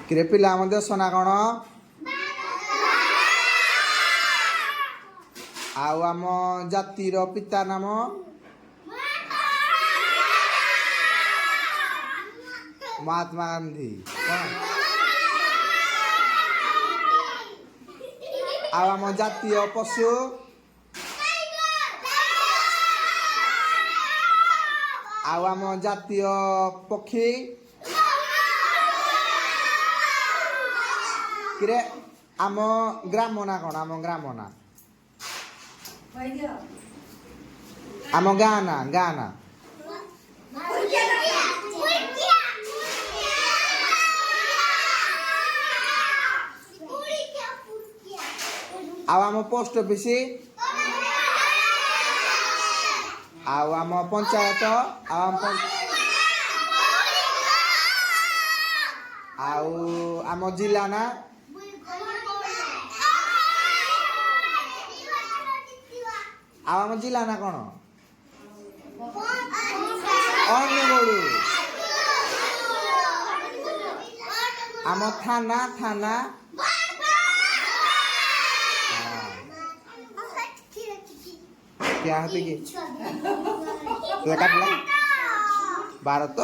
କିରେ ପିଲା ଆମ ଦେଶ ନା କ'ଣ? ଆଉ ଆମ ଜାତିର ପିତା ନାମ? ମହାତ୍ମା ଗାନ୍ଧୀ। ଆଉ ଆମ ଜାତୀୟ ପଶୁ? ଆଉ ଆମ ଜାତୀୟ ପକ୍ଷୀ? କିରେ ଆମ ଗ୍ରାମ ନା କ'ଣ? ଆମ ଗ୍ରାମ ନା ଆମ ଗାଁ ନା ଆଉ ଆମ ପୋଷ୍ଟ ଅଫିସ? ଆଉ ଆମ ପଞ୍ଚାୟତ? ଆଉ ଆମ ଜିଲ୍ଲା ନା? ଆଉ ଆମ ଜିଲ୍ଲା ନା କ'ଣ? ଅନୁଗୁଳ। ଆମ ଥାନା क्या होती कि भारत।